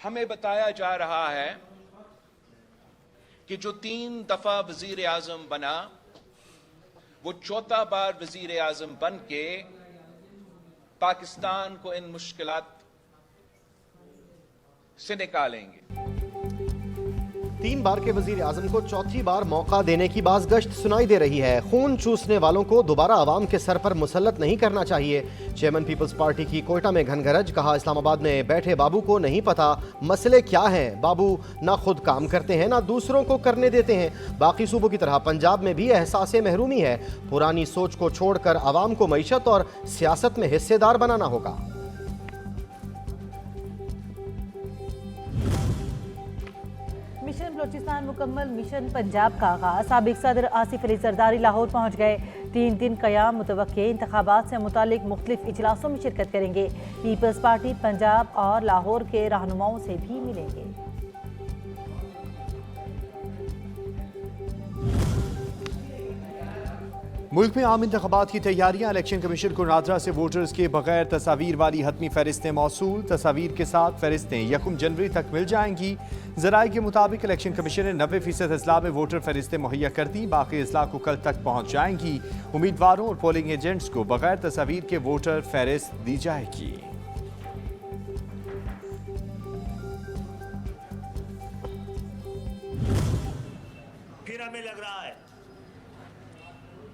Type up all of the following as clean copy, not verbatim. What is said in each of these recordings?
हमें बताया जा रहा है कि जो 3 दफा वजीर आजम बना वो चौथा बार वजीर आजम बन के पाकिस्तान को इन मुश्किलात से निकालेंगे। 3 बार के वजीर आजम को चौथी बार मौका देने की बाज़गश्त सुनाई दे रही है। खून चूसने वालों को दोबारा आवाम के सर पर मुसल्लत नहीं करना चाहिए। चेयरमैन पीपल्स पार्टी की कोयटा में घनघरज, कहा इस्लामाबाद में बैठे बाबू को नहीं पता मसले क्या हैं। बाबू ना खुद काम करते हैं ना दूसरों को करने देते हैं। बाकी सूबों की तरह पंजाब में भी एहसास महरूमी है। पुरानी सोच को छोड़कर आवाम को मईशत और सियासत में हिस्सेदार बनाना होगा। मिशन बलोचिस्तान मुकम्मल, मिशन पंजाब का आगाज। साबिक सदर आसिफ अली जरदारी लाहौर पहुँच गए। 3 दिन क़याम मुतवक्के इंतखाबात से मुतालिक मुख्तलिफ इजलासों में शिरकत करेंगे। पीपल्स पार्टी पंजाब और लाहौर के रहनुमाओं से भी मिलेंगे। मुल्क में आम इंतखाबात की तैयारियां। इलेक्शन कमीशन को नादरा से वोटर्स के बगैर तस्वीर वाली हतमी फहरिस्तें मौसूल। तस्वीर के साथ फहरिस्तें 1 जनवरी तक मिल जाएंगी। जराये के मुताबिक इलेक्शन कमीशन ने 90% अजला में वोटर फहरिस्तें मुहैया कर दी। बाकी अजला को कल तक पहुँच जाएंगी। उम्मीदवारों और पोलिंग एजेंट्स को बगैर तस्वीर के वोटर फहरिस्त दी जाएगी। फिर हमें लग रहा है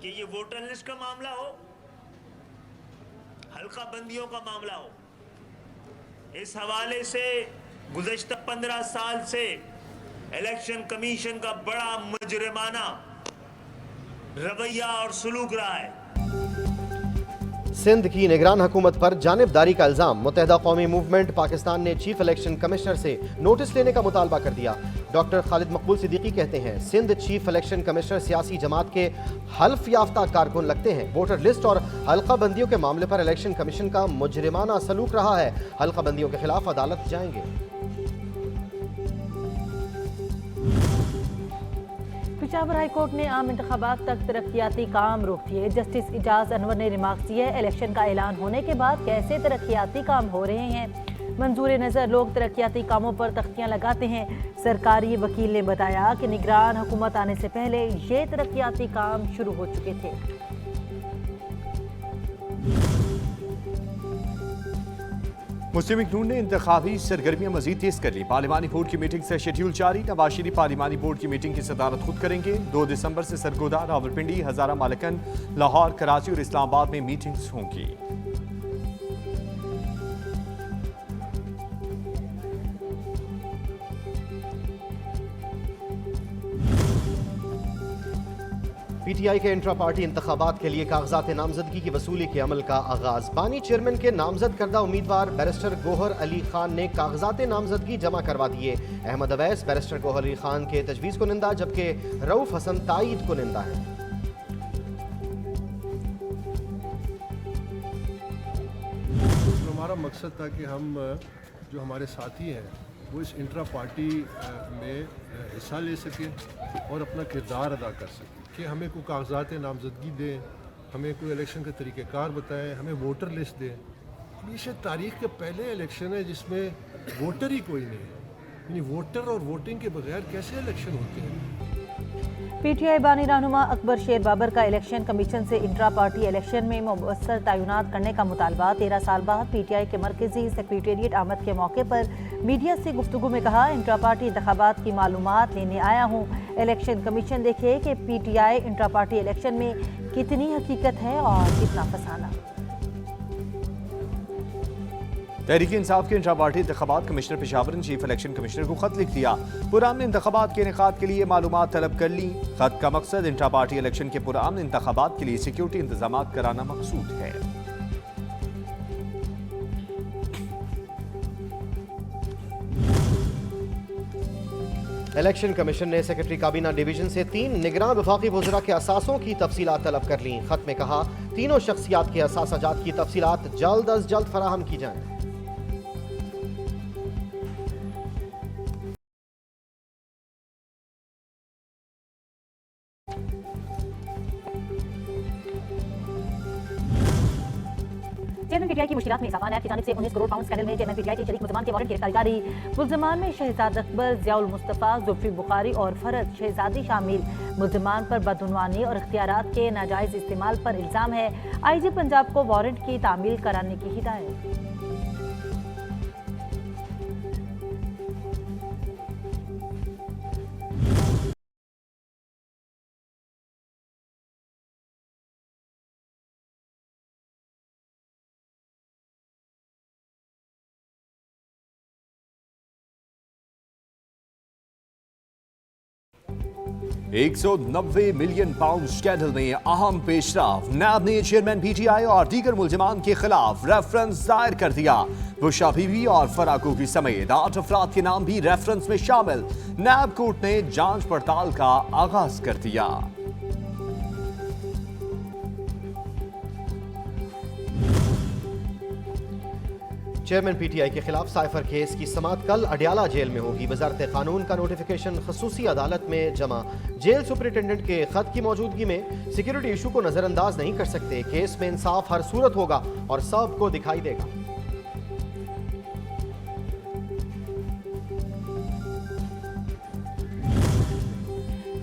कि ये वोटर लिस्ट का मामला हो, हल्का बंदियों का मामला हो, इस हवाले से गुज़श्ता 15 साल से इलेक्शन कमीशन का बड़ा मुजरिमाना रवैया और सलूक रहा है। सिंध की निगरान हुकूमत पर जानिबदारी का इल्जाम। मुत्तहिदा कौमी मूवमेंट पाकिस्तान ने चीफ इलेक्शन कमिश्नर से नोटिस लेने का मुतालबा कर दिया। डॉक्टर खालिद मकबूल सिद्दीकी कहते हैं सिंध चीफ इलेक्शन कमिश्नर सियासी जमात के हल्फ याफ्ता कारकुन लगते हैं। वोटर लिस्ट और हल्का बंदियों के मामले पर इलेक्शन कमीशन का मुजरिमाना सलूक रहा है। हल्का बंदियों के खिलाफ अदालत जाएंगे। पेशावर हाई कोर्ट ने आम इंतखाबात तक तरक्याती काम रोक दिए। जस्टिस इजाज अनवर ने रिमार्क्स दिए, इलेक्शन का ऐलान होने के बाद कैसे तरक्याती काम हो रहे हैं। मंजूर नज़र लोग तरक्याती कामों पर तख्तियां लगाते हैं। सरकारी वकील ने बताया कि निगरान हुकूमत आने से पहले ये तरक्याती काम शुरू हो चुके थे। मुस्लिम लीग नून ने इंतखाबी सरगर्मियां मजीद तेज कर ली। पार्लिमानी बोर्ड की मीटिंग से शेड्यूल जारी। नवाज शरीफ पार्लिमानी बोर्ड की मीटिंग की सदारत खुद करेंगे। 2 दिसंबर से सरगोदा, रावलपिंडी, हजारा मालकन, लाहौर, कराची और इस्लामाबाद में मीटिंग्स होंगी। पीटीआई के इंट्रा पार्टी इंतखाबात के लिए कागजात नामजदगी की वसूली के अमल का आगाज। बानी चेयरमैन के नामजद करदा उम्मीदवार बैरिस्टर गोहर अली खान ने कागजात नामजदगी जमा करवा दिए। अहमद अवैस बैरिस्टर गोहर अली खान के तजवीज़ को निंदा, जबकि रऊफ हसन ताईद को निंदा है। हमारा मकसद था कि हम जो हमारे साथी हैं वो इस इंट्रा पार्टी में हिस्सा ले सकें और अपना किरदार अदा कर सकें, कि हमें कोई कागजात नामजदगी दें, हमें कोई इलेक्शन का तरीक़ेकार बताएं, हमें वोटर लिस्ट दें। ये तारीख के पहले इलेक्शन है जिसमें वोटर ही कोई नहीं है। यानी वोटर और वोटिंग के बगैर कैसे इलेक्शन होते हैं। पीटीआई बानी रहनुमा अकबर शेर बाबर का इलेक्शन कमीशन से इंट्रा पार्टी इलेक्शन में मुबस्सर तैनात करने का मुतालबा। 13 साल बाद पीटीआई के मरकजी सेक्रेटेरिएट आमद के मौके पर मीडिया से गुफ्तगू में कहा, इंट्रा पार्टी इंतखाबात की मालूमात लेने आया हूँ। इलेक्शन कमीशन देखे कि पीटीआई इंट्रा पार्टी इलेक्शन में कितनी हकीकत है और कितना फसाना। तहरीक इंसाफ के इंट्रा पार्टी इंतखाबात कमिश्नर पेशावर ने चीफ इलेक्शन कमिश्नर को खत लिख दिया। पुराने इंतखाबात के इनेकाद के लिए मालूमात तलब कर ली। खत का मकसद इंट्रा पार्टी इलेक्शन के पुराने इंतखाबात के लिए सिक्योरिटी इंतजाम कराना मकसूद है। इलेक्शन कमीशन ने सेक्रेटरी काबीना डिवीजन से 3 निगरान वफाकी वज़रा के असासों की तफसीलात तलब कर लीं। खत में कहा, तीनों शख्सियात के असासाजात की तफसीलात जल्द अज जल्द फराहम की जाएं। चेयरमैन पीटीआई की मुश्किलात में इजाफा। नैब की जानिब से 19 करोड़ पाउंड स्कैंडल में चेयरमैन पीटीआई के शरीक मुल्जमान के वारंट की गिरफ्तारी जारी। मुल्जमान में शहजाद अकबर, जियाउल मुस्तफा, जुल्फी बुखारी और फरद शहजादी शामिल। मुल्जमान पर बदउनवानी और इख्तियारात के नाजायज इस्तेमाल पर इल्जाम है। आईजी पंजाब को वारंट की तामील कराने की हिदायत। £190 मिलियन स्कैंडल में अहम पेशरफ। नैब ने चेयरमैन पीटीआई और दीगर मुल्जिमान के खिलाफ रेफरेंस दायर कर दिया। बुशरा बीबी और फराको की समेत 8 अफराद के नाम भी रेफरेंस में शामिल। नैब कोर्ट ने जांच पड़ताल का आगाज कर दिया। चेयरमैन पीटीआई के खिलाफ साइफर केस की समाअत कल अडियाला जेल में होगी। वजारत कानून का नोटिफिकेशन खसूसी अदालत में जमा। जेल सुपरिटेंडेंट के खत की मौजूदगी में सिक्योरिटी इशू को नजरअंदाज नहीं कर सकते। केस में इंसाफ हर सूरत होगा और सबको दिखाई देगा।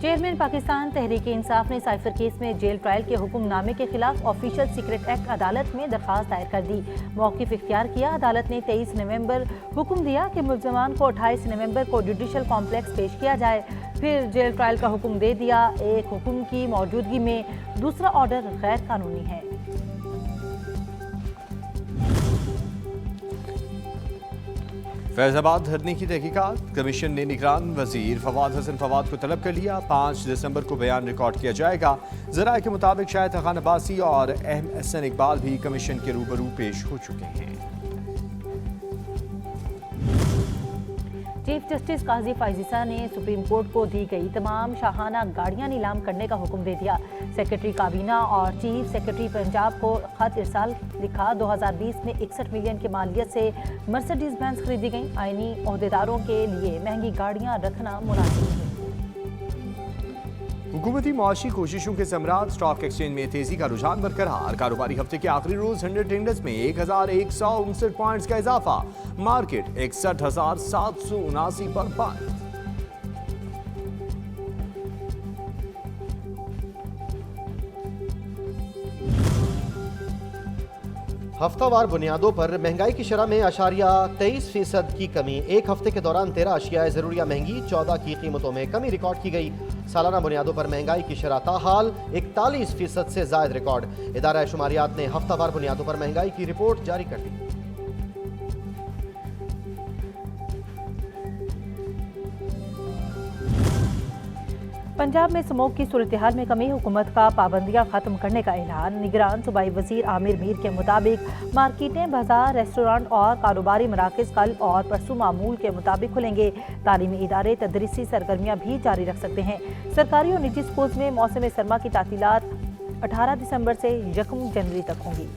चेयरमैन पाकिस्तान तहरीक-ए-इंसाफ ने साइफर केस में जेल ट्रायल के हुक्मनामे के खिलाफ ऑफिशियल सीक्रेट एक्ट अदालत में दरखास्त दायर कर दी। मौक़िफ़ इख्तियार किया। अदालत ने 23 नवंबर हुक्म दिया कि मुल्ज़मान को 28 नवंबर को जुडिशल कॉम्प्लेक्स पेश किया जाए। फिर जेल ट्रायल का हुक्म दे दिया। एक हुक्म की मौजूदगी में दूसरा ऑर्डर गैर कानूनी है। फैजाबाद धरने की तहकीकात। कमीशन ने निगरान वजीर फवाद हसन फवाद को तलब कर लिया। 5 दिसंबर को बयान रिकॉर्ड किया जाएगा। ज़राए के मुताबिक शाहिद खान अब्बासी और एहसन इकबाल भी कमीशन के रूबरू पेश हो चुके हैं। चीफ जस्टिस काजी फाइजिसा ने सुप्रीम कोर्ट को दी गई तमाम शाहाना गाड़ियां नीलाम करने का हुक्म दे दिया। सेक्रेटरी काबीना और चीफ सेक्रेटरी पंजाब को खत इरसाल लिखा। 2020 में 61 मिलियन की मालियत से मर्सिडीज बेंज खरीदी गई। आईनी ओहदेदारों के लिए महंगी गाड़ियां रखना मुनासिब नहीं। हुकूमती मुआशी कोशिशों के समरात। स्टॉक एक्सचेंज में तेजी का रुझान बरकरार। कारोबारी हफ्ते के आखिरी रोज 100 इंडेक्स में 1159 पॉइंट्स का इजाफा। मार्केट 61,779 पर बंद। हफ्तावार बुनियादों पर महंगाई की शरह में 0.23% की कमी। एक हफ्ते के दौरान 13 अशियाए ज़रूरिया महंगी, 14 की कीमतों में कमी रिकॉर्ड की गई। सालाना बुनियादों पर महंगाई की शरह ताहाल 41% से ज़ायद रिकॉर्ड। इदारा शुमारियात ने हफ्तावार बुनियादों पर महंगाई की रिपोर्ट जारी कर दी। पंजाब में स्मोक की सूरत हाल में कमी। हुकूमत का पाबंदियां खत्म करने का ऐलान। निगरान सूबाई वजीर आमिर मीर के मुताबिक मार्केटें, बाजार, रेस्टोरेंट और कारोबारी मराकज़ कल और परसों मामूल के मुताबिक खुलेंगे। तालीमी इदारे तदरीसी सरगर्मियां भी जारी रख सकते हैं। सरकारी और निजी स्कूल्स में मौसम सरमा की तातीलात 18 दिसंबर से 1 जनवरी तक होंगी।